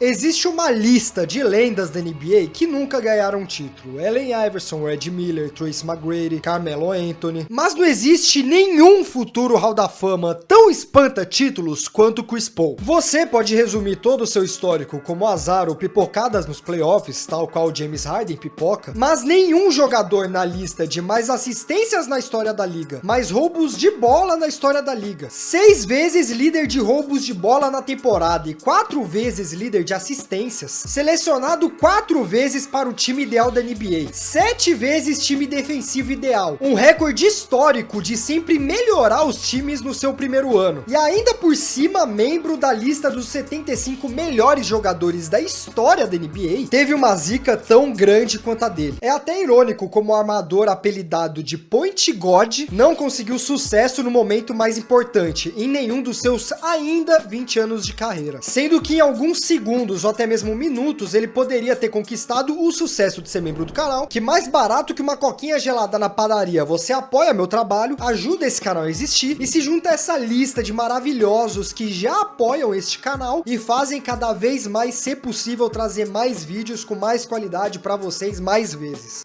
Existe uma lista de lendas da NBA que nunca ganharam título. Allen Iverson, Red Miller, Tracy McGrady, Carmelo Anthony. Mas não existe nenhum futuro Hall da Fama tão espanta títulos quanto Chris Paul. Você pode resumir todo o seu histórico como azar ou pipocadas nos playoffs, tal qual James Harden pipoca, mas nenhum jogador na lista de mais assistências na história da liga, mais roubos de bola na história da liga, 6 vezes líder de roubos de bola na temporada e 4 vezes líder de assistências, selecionado 4 vezes para o time ideal da NBA, 7 vezes time defensivo ideal, um recorde histórico de sempre melhorar os times no seu primeiro ano, e ainda por cima membro da lista dos 75 melhores jogadores da história da NBA, teve uma zica tão grande quanto a dele. É até irônico como o armador apelidado de Point God não conseguiu sucesso no momento mais importante em nenhum dos seus ainda 20 anos de carreira, sendo que em alguns segundos ou até mesmo minutos, ele poderia ter conquistado o sucesso de ser membro do canal, que mais barato que uma coquinha gelada na padaria, você apoia meu trabalho, ajuda esse canal a existir e se junta a essa lista de maravilhosos que já apoiam este canal e fazem cada vez mais ser possível trazer mais vídeos com mais qualidade para vocês mais vezes.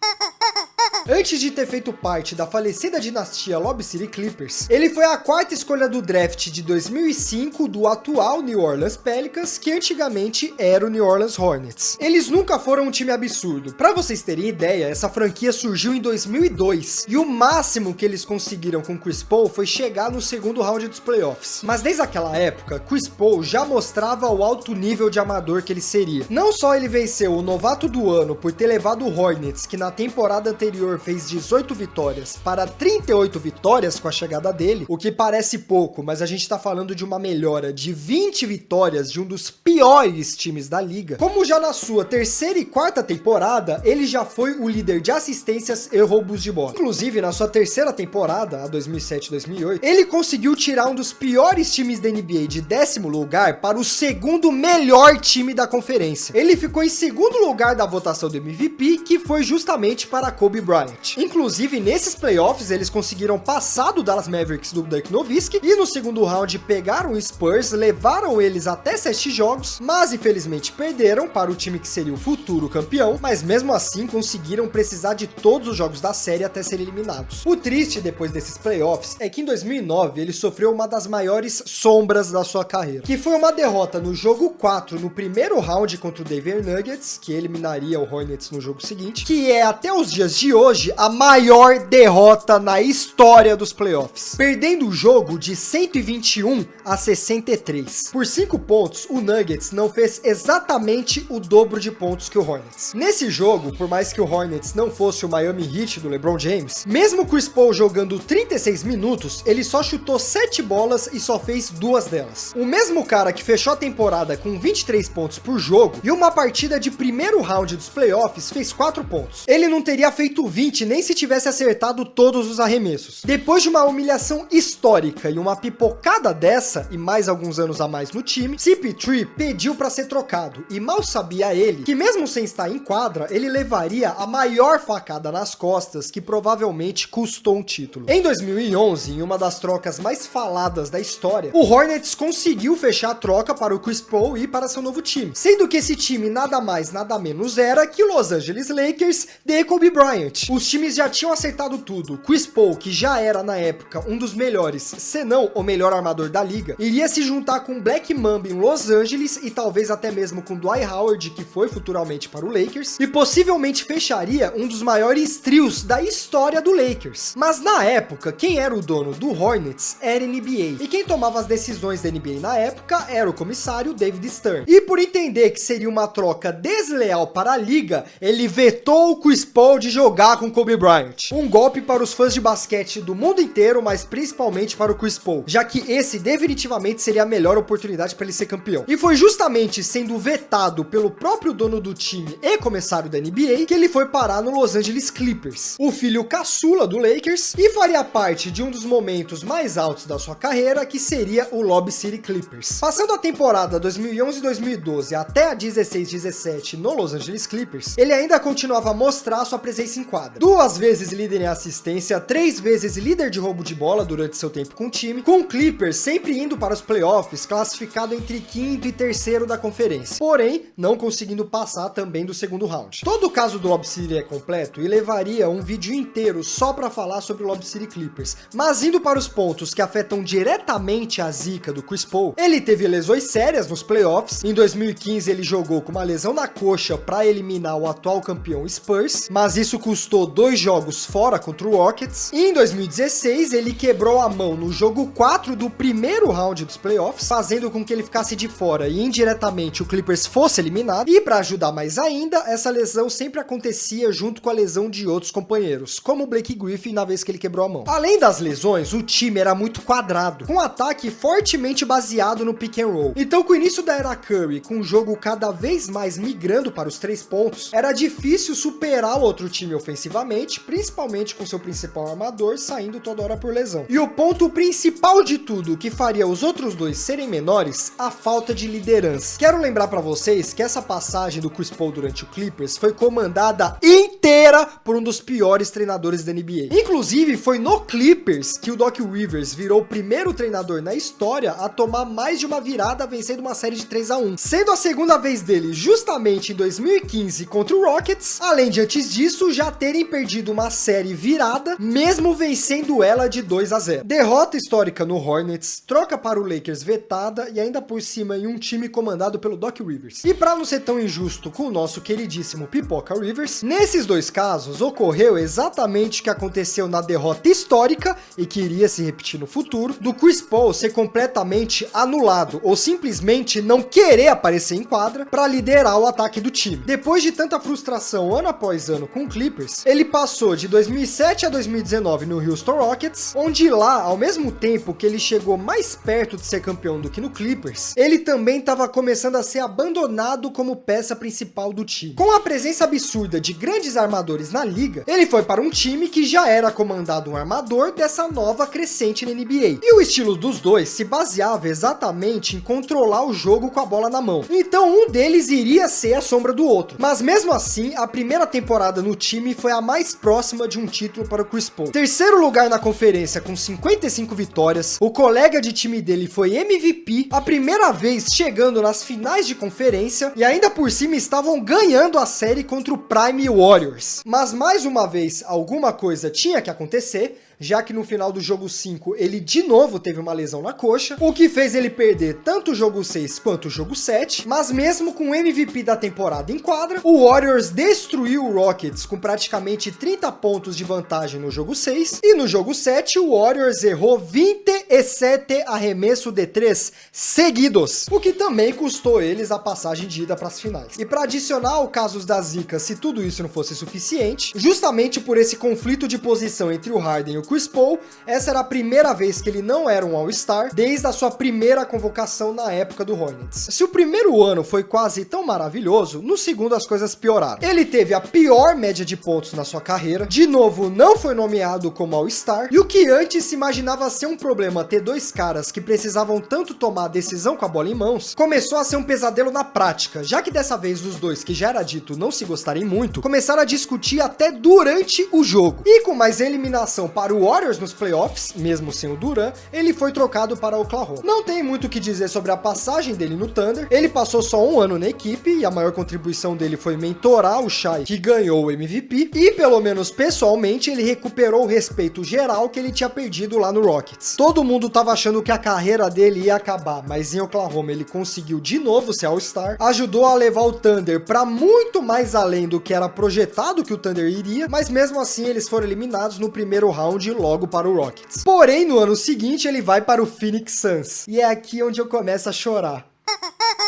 Antes de ter feito parte da falecida dinastia Lob City Clippers, ele foi a 4ª escolha do draft de 2005 do atual New Orleans Pelicans, que antigamente era o New Orleans Hornets. Eles nunca foram um time absurdo. Para vocês terem ideia, essa franquia surgiu em 2002 e o máximo que eles conseguiram com Chris Paul foi chegar no segundo round dos playoffs. Mas desde aquela época, Chris Paul já mostrava o alto nível de amador que ele seria. Não só ele venceu o novato do ano por ter levado o Hornets, que na temporada anterior fez 18 vitórias para 38 vitórias com a chegada dele, o que parece pouco, mas a gente tá falando de uma melhora de 20 vitórias de um dos piores times da liga. Como já na sua 3ª e 4ª temporada, ele já foi o líder de assistências e roubos de bola. Inclusive, na sua 3ª temporada, a 2007-2008, ele conseguiu tirar um dos piores times da NBA de 10º lugar para o 2º melhor time da conferência. Ele ficou em 2º lugar da votação do MVP, que foi justamente para Kobe Bryant. Inclusive, nesses playoffs, eles conseguiram passar do Dallas Mavericks do Dirk Nowitzki e no segundo round pegaram o Spurs, levaram eles até 7 jogos, mas infelizmente perderam para o time que seria o futuro campeão, mas mesmo assim conseguiram precisar de todos os jogos da série até serem eliminados. O triste depois desses playoffs é que em 2009 ele sofreu uma das maiores sombras da sua carreira, que foi uma derrota no jogo 4 no primeiro round contra o Denver Nuggets, que eliminaria o Hornets no jogo seguinte, que é até os dias de hoje a maior derrota na história dos playoffs, perdendo o jogo de 121-63. Por 5 pontos, o Nuggets não fez exatamente o dobro de pontos que o Hornets. Nesse jogo, por mais que o Hornets não fosse o Miami Heat do LeBron James, mesmo Chris Paul jogando 36 minutos, ele só chutou 7 bolas e só fez 2 delas. O mesmo cara que fechou a temporada com 23 pontos por jogo e uma partida de primeiro round dos playoffs fez 4 pontos. Ele não teria feito 20 nem se tivesse acertado todos os arremessos. Depois de uma humilhação histórica e uma pipocada dessa, e mais alguns anos a mais no time, CP3 pediu para ser trocado, e mal sabia ele que mesmo sem estar em quadra, ele levaria a maior facada nas costas que provavelmente custou um título. Em 2011, em uma das trocas mais faladas da história, o Hornets conseguiu fechar a troca para o Chris Paul e para seu novo time, sendo que esse time nada mais nada menos era que o Los Angeles Lakers de Kobe Bryant. Os times já tinham acertado tudo. Chris Paul, que já era na época um dos melhores, se não o melhor armador da liga, iria se juntar com Black Mamba em Los Angeles e talvez até mesmo com Dwight Howard, que foi futuramente para o Lakers, e possivelmente fecharia um dos maiores trios da história do Lakers. Mas na época, quem era o dono do Hornets era a NBA, e quem tomava as decisões da NBA na época era o comissário David Stern. E por entender que seria uma troca desleal para a liga, ele vetou o Chris Paul de jogar com Kobe Bryant. Um golpe para os fãs de basquete do mundo inteiro, mas principalmente para o Chris Paul, já que esse definitivamente seria a melhor oportunidade para ele ser campeão. E foi justamente sendo vetado pelo próprio dono do time e comissário da NBA que ele foi parar no Los Angeles Clippers, o filho caçula do Lakers, e faria parte de um dos momentos mais altos da sua carreira, que seria o Lob City Clippers. Passando a temporada 2011-2012 até a 16-17 no Los Angeles Clippers, ele ainda continuava a mostrar sua presença em quadra. quadra. 2 vezes líder em assistência, 3 vezes líder de roubo de bola durante seu tempo com o time, com o Clippers sempre indo para os playoffs, classificado entre 5º e 3º da conferência, porém não conseguindo passar também do segundo round. Todo o caso do Lob City é completo e levaria um vídeo inteiro só para falar sobre o Lob City Clippers, mas indo para os pontos que afetam diretamente a zica do Chris Paul, ele teve lesões sérias nos playoffs. Em 2015 ele jogou com uma lesão na coxa para eliminar o atual campeão Spurs, mas isso custou 2 jogos fora contra o Rockets. E em 2016 ele quebrou a mão no jogo 4 do primeiro round dos playoffs, fazendo com que ele ficasse de fora e indiretamente o Clippers fosse eliminado. E para ajudar mais ainda, essa lesão sempre acontecia junto com a lesão de outros companheiros, como o Blake Griffin na vez que ele quebrou a mão. Além das lesões, o time era muito quadrado, com um ataque fortemente baseado no pick and roll. Então, com o início da era Curry, com o jogo cada vez mais migrando para os 3 pontos, era difícil superar o outro time ofensivamente, principalmente com seu principal armador saindo toda hora por lesão. E o ponto principal de tudo que faria os outros dois serem menores, a falta de liderança. Quero lembrar para vocês que essa passagem do Chris Paul durante o Clippers foi comandada inteira por um dos piores treinadores da NBA. Inclusive, foi no Clippers que o Doc Rivers virou o primeiro treinador na história a tomar mais de uma virada vencendo uma série de 3-1, sendo a segunda vez dele justamente em 2015 contra o Rockets, além de antes disso já terem perdido uma série virada, mesmo vencendo ela de 2-0. Derrota histórica no Hornets, troca para o Lakers vetada e ainda por cima em um time comandado pelo Doc Rivers. E para não ser tão injusto com o nosso queridíssimo Pipoca Rivers, nesses 2 casos ocorreu exatamente o que aconteceu na derrota histórica e que iria se repetir no futuro, do Chris Paul ser completamente anulado ou simplesmente não querer aparecer em quadra para liderar o ataque do time. Depois de tanta frustração ano após ano com o Clippers, ele passou de 2007 a 2019 no Houston Rockets, onde lá, ao mesmo tempo que ele chegou mais perto de ser campeão do que no Clippers, ele também estava começando a ser abandonado como peça principal do time. Com a presença absurda de grandes armadores na liga, ele foi para um time que já era comandado um armador dessa nova crescente na NBA. E o estilo dos dois se baseava exatamente em controlar o jogo com a bola na mão. Então um deles iria ser a sombra do outro. Mas mesmo assim, a primeira temporada no time foi a mais próxima de um título para o Chris Paul. 3º lugar na conferência com 55 vitórias, o colega de time dele foi MVP, a primeira vez chegando nas finais de conferência e ainda por cima estavam ganhando a série contra o Prime Warriors. Mas mais uma vez, alguma coisa tinha que acontecer, já que no final do jogo 5 ele de novo teve uma lesão na coxa, o que fez ele perder tanto o jogo 6 quanto o jogo 7, mas mesmo com o MVP da temporada em quadra, o Warriors destruiu o Rockets com praticamente 30 pontos de vantagem no jogo 6, e no jogo 7 o Warriors errou 27 arremessos de 3 seguidos, o que também custou eles a passagem de ida para as finais. E para adicionar ao caso da zica, se tudo isso não fosse suficiente, justamente por esse conflito de posição entre o Harden e o Chris Paul, essa era a primeira vez que ele não era um All-Star desde a sua primeira convocação na época do Hornets. Se o primeiro ano foi quase tão maravilhoso, no segundo as coisas pioraram. Ele teve a pior média de pontos na sua carreira, de novo não foi nomeado como All-Star, e o que antes se imaginava ser um problema ter 2 caras que precisavam tanto tomar a decisão com a bola em mãos, começou a ser um pesadelo na prática, já que dessa vez os dois, que já era dito não se gostarem muito, começaram a discutir até durante o jogo. E com mais eliminação para o Warriors nos playoffs, mesmo sem o Durant, ele foi trocado para Oklahoma. Não tem muito o que dizer sobre a passagem dele no Thunder, ele passou só 1 ano na equipe e a maior contribuição dele foi mentorar o Shai, que ganhou o MVP, e pelo menos pessoalmente ele recuperou o respeito geral que ele tinha perdido lá no Rockets. Todo mundo tava achando que a carreira dele ia acabar, mas em Oklahoma ele conseguiu de novo ser All-Star, ajudou a levar o Thunder para muito mais além do que era projetado que o Thunder iria, mas mesmo assim eles foram eliminados no primeiro round logo para o Rockets. Porém, no ano seguinte ele vai para o Phoenix Suns, e é aqui onde eu começo a chorar.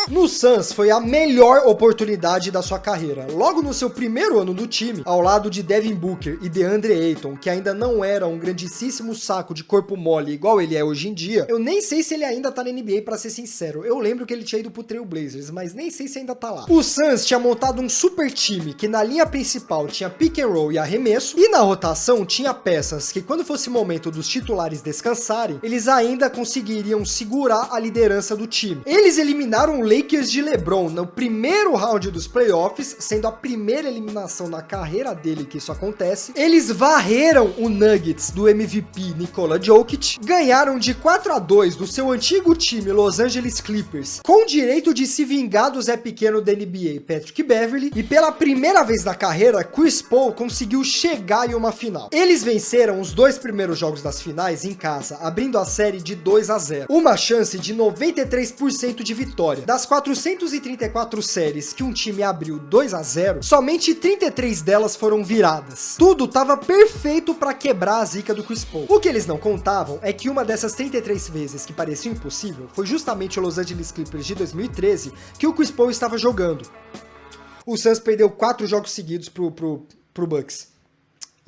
No Suns foi a melhor oportunidade da sua carreira. Logo no seu primeiro ano do time, ao lado de Devin Booker e DeAndre Ayton, que ainda não era um grandíssimo saco de corpo mole igual ele é hoje em dia, eu nem sei se ele ainda tá na NBA, pra ser sincero. Eu lembro que ele tinha ido pro Trail Blazers, mas nem sei se ainda tá lá. O Suns tinha montado um super time que na linha principal tinha pick and roll e arremesso, e na rotação tinha peças que quando fosse momento dos titulares descansarem, eles ainda conseguiriam segurar a liderança do time. Eles eliminaram o Lakers de LeBron no primeiro round dos playoffs, sendo a primeira eliminação na carreira dele que isso acontece. Eles varreram o Nuggets do MVP Nikola Jokic, ganharam de 4-2 do seu antigo time Los Angeles Clippers, com direito de se vingar do Zé Pequeno da NBA, Patrick Beverley, e pela primeira vez na carreira, Chris Paul conseguiu chegar em uma final. Eles venceram os 2 primeiros jogos das finais em casa, abrindo a série de 2-0. Uma chance de 93% de vitória. Das 434 séries que um time abriu 2-0, somente 33 delas foram viradas. Tudo estava perfeito para quebrar a zica do Chris Paul. O que eles não contavam é que uma dessas 33 vezes que parecia impossível foi justamente o Los Angeles Clippers de 2013 que o Chris Paul estava jogando. O Suns perdeu 4 jogos seguidos pro Bucks.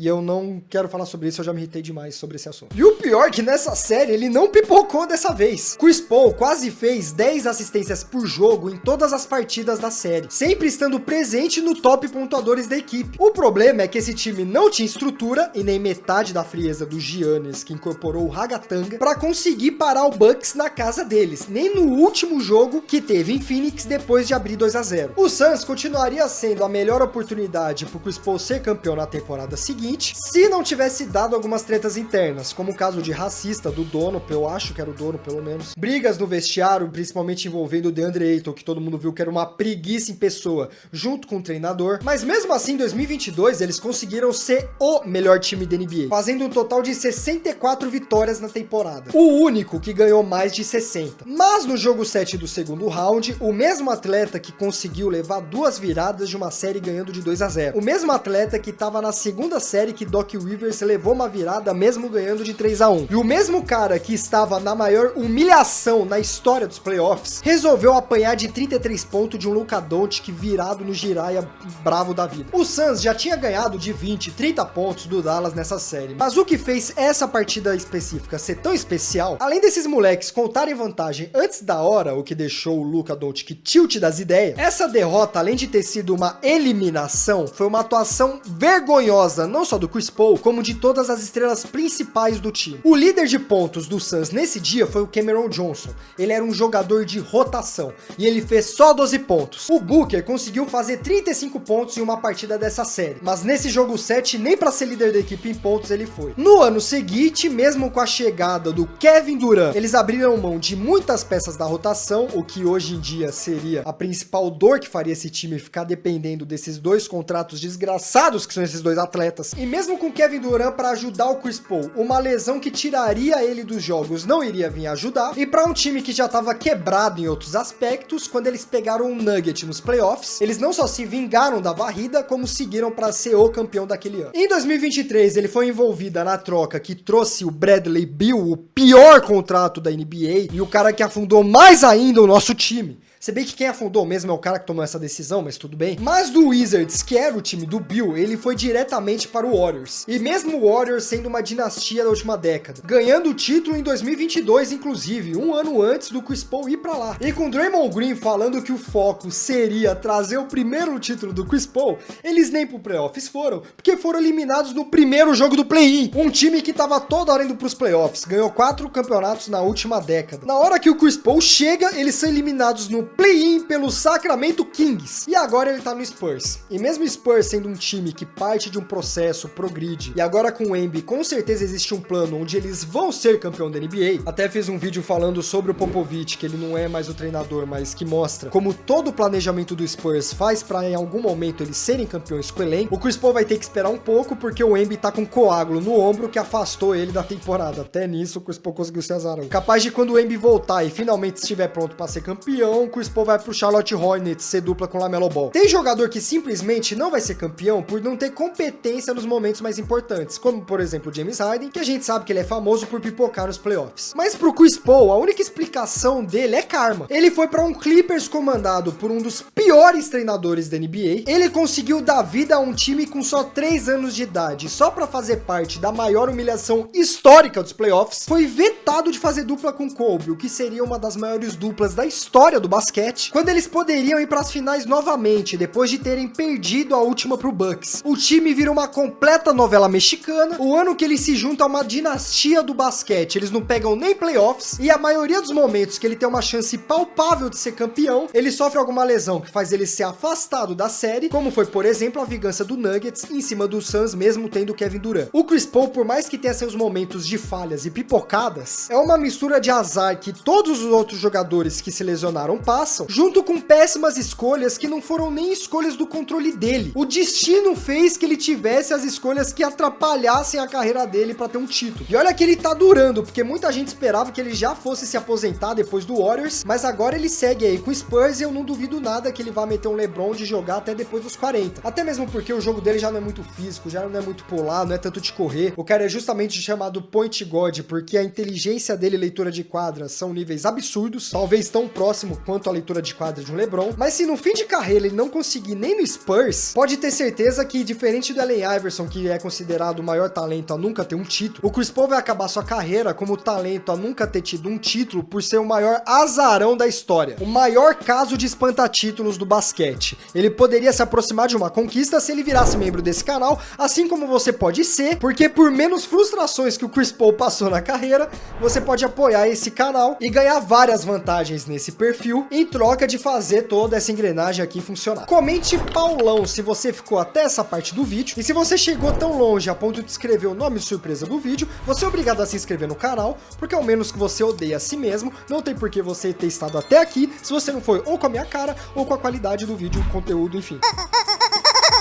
E eu não quero falar sobre isso, eu já me irritei demais sobre esse assunto. E o pior é que nessa série ele não pipocou dessa vez. Chris Paul quase fez 10 assistências por jogo em todas as partidas da série, sempre estando presente no top pontuadores da equipe. O problema é que esse time não tinha estrutura e nem metade da frieza do Giannis, que incorporou o Ragatanga, para conseguir parar o Bucks na casa deles, nem no último jogo que teve em Phoenix depois de abrir 2-0. O Suns continuaria sendo a melhor oportunidade pro Chris Paul ser campeão na temporada seguinte, se não tivesse dado algumas tretas internas, como o caso de racista do dono, eu acho que era o dono pelo menos, brigas no vestiário, principalmente envolvendo o DeAndre Ayton, que todo mundo viu que era uma preguiça em pessoa, junto com o treinador, mas mesmo assim em 2022 eles conseguiram ser o melhor time da NBA, fazendo um total de 64 vitórias na temporada, o único que ganhou mais de 60. Mas no jogo 7 do segundo round, o mesmo atleta que conseguiu levar 2 viradas de uma série ganhando de 2-0, o mesmo atleta que estava na segunda série que Doc Rivers levou uma virada mesmo ganhando de 3-1. E o mesmo cara que estava na maior humilhação na história dos playoffs, resolveu apanhar de 33 pontos de um Luka Doncic virado no giraia bravo da vida. O Suns já tinha ganhado de 20, 30 pontos do Dallas nessa série, mas o que fez essa partida específica ser tão especial, além desses moleques contarem vantagem antes da hora, o que deixou o Luka Doncic tilt das ideias, essa derrota, além de ter sido uma eliminação, foi uma atuação vergonhosa, não só do Chris Paul, como de todas as estrelas principais do time. O líder de pontos do Suns nesse dia foi o Cameron Johnson. Ele era um jogador de rotação e ele fez só 12 pontos. O Booker conseguiu fazer 35 pontos em uma partida dessa série, mas nesse jogo 7 nem para ser líder da equipe em pontos ele foi. No ano seguinte, mesmo com a chegada do Kevin Durant, eles abriram mão de muitas peças da rotação, o que hoje em dia seria a principal dor que faria esse time ficar dependendo desses 2 contratos desgraçados que são esses 2 atletas. E mesmo com Kevin Durant para ajudar o Chris Paul, uma lesão que tiraria ele dos jogos não iria vir ajudar. E para um time que já estava quebrado em outros aspectos, quando eles pegaram o Nugget nos playoffs, eles não só se vingaram da varrida, como seguiram para ser o campeão daquele ano. Em 2023, ele foi envolvido na troca que trouxe o Bradley Beal, o pior contrato da NBA, e o cara que afundou mais ainda o nosso time. Se bem que quem afundou mesmo é o cara que tomou essa decisão, mas tudo bem. Mas do Wizards, que era o time do Bill, ele foi diretamente para o Warriors. E mesmo o Warriors sendo uma dinastia da última década, ganhando o título em 2022, inclusive, um ano antes do Chris Paul ir para lá. E com Draymond Green falando que o foco seria trazer o primeiro título do Chris Paul, eles nem pro playoffs foram, porque foram eliminados no primeiro jogo do play-in. Um time que tava toda hora indo pros playoffs, ganhou 4 campeonatos na última década. Na hora que o Chris Paul chega, eles são eliminados no play-in pelo Sacramento Kings. E agora ele tá no Spurs. E mesmo o Spurs sendo um time que parte de um processo, progride, e agora com o Embiid, com certeza existe um plano onde eles vão ser campeão da NBA. Até fiz um vídeo falando sobre o Popovich, que ele não é mais o treinador, mas que mostra como todo o planejamento do Spurs faz pra em algum momento eles serem campeões com o elenco. O Chris Paul vai ter que esperar um pouco, porque o Embiid tá com um coágulo no ombro que afastou ele da temporada. Até nisso o Chris Paul conseguiu se azarão. Capaz de quando o Embiid voltar e finalmente estiver pronto pra ser campeão, o Chris Paul vai pro Charlotte Hornets ser dupla com LaMelo Ball. Tem jogador que simplesmente não vai ser campeão por não ter competência nos momentos mais importantes, como por exemplo o James Harden, que a gente sabe que ele é famoso por pipocar nos playoffs. Mas pro Chris Paul, a única explicação dele é karma. Ele foi para um Clippers comandado por um dos piores treinadores da NBA, ele conseguiu dar vida a um time com só 3 anos de idade, só para fazer parte da maior humilhação histórica dos playoffs, foi vetado de fazer dupla com Kobe, o que seria uma das maiores duplas da história do basquete. basquete, quando eles poderiam ir para as finais novamente, depois de terem perdido a última pro Bucks. O time vira uma completa novela mexicana, o ano que eles se juntam a uma dinastia do basquete, eles não pegam nem playoffs, e a maioria dos momentos que ele tem uma chance palpável de ser campeão, ele sofre alguma lesão que faz ele ser afastado da série, como foi, por exemplo, a vingança do Nuggets em cima do Suns, mesmo tendo Kevin Durant. O Chris Paul, por mais que tenha seus momentos de falhas e pipocadas, é uma mistura de azar que todos os outros jogadores que se lesionaram passam, junto com péssimas escolhas que não foram nem escolhas do controle dele. O destino fez que ele tivesse as escolhas que atrapalhassem a carreira dele para ter um título. E olha que ele tá durando, porque muita gente esperava que ele já fosse se aposentar depois do Warriors, mas agora ele segue aí com o Spurs e eu não duvido nada que ele vá meter um LeBron de jogar até depois dos 40. Até mesmo porque o jogo dele já não é muito físico, já não é muito pular, não é tanto de correr. O cara é justamente chamado Point God, porque a inteligência dele e leitura de quadra são níveis absurdos, talvez tão próximo quanto a leitura de quadra de um LeBron. Mas se no fim de carreira ele não conseguir nem no Spurs, pode ter certeza que, diferente do Allen Iverson, que é considerado o maior talento a nunca ter um título, o Chris Paul vai acabar sua carreira como talento a nunca ter tido um título por ser o maior azarão da história. O maior caso de espantatítulos do basquete. Ele poderia se aproximar de uma conquista se ele virasse membro desse canal, assim como você pode ser, porque por menos frustrações que o Chris Paul passou na carreira, você pode apoiar esse canal e ganhar várias vantagens nesse perfil, em troca de fazer toda essa engrenagem aqui funcionar. Comente Paulão se você ficou até essa parte do vídeo, e se você chegou tão longe a ponto de escrever o nome surpresa do vídeo, você é obrigado a se inscrever no canal, porque ao menos que você odeia a si mesmo, não tem por que você ter estado até aqui, se você não foi ou com a minha cara, ou com a qualidade do vídeo, conteúdo, enfim.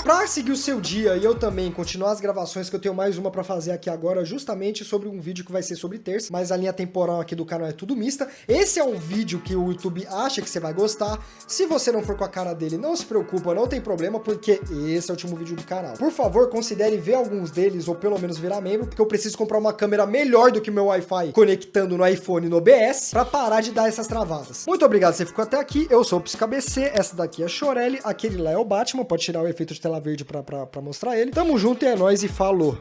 Pra seguir o seu dia e eu também continuar as gravações, que eu tenho mais uma pra fazer aqui agora, justamente sobre um vídeo que vai ser sobre terça, mas a linha temporal aqui do canal é tudo mista. Esse é um vídeo que o YouTube acha que você vai gostar. Se você não for com a cara dele, não se preocupa, não tem problema, porque esse é o último vídeo do canal. Por favor, considere ver alguns deles, ou pelo menos virar membro, porque eu preciso comprar uma câmera melhor do que meu Wi-Fi conectando no iPhone no OBS, pra parar de dar essas travadas. Muito obrigado, você ficou até aqui. Eu sou o PsicABC, essa daqui é a Chorelli, aquele lá é o Batman, pode tirar o efeito de tela verde pra mostrar ele. Tamo junto e é nóis e falou!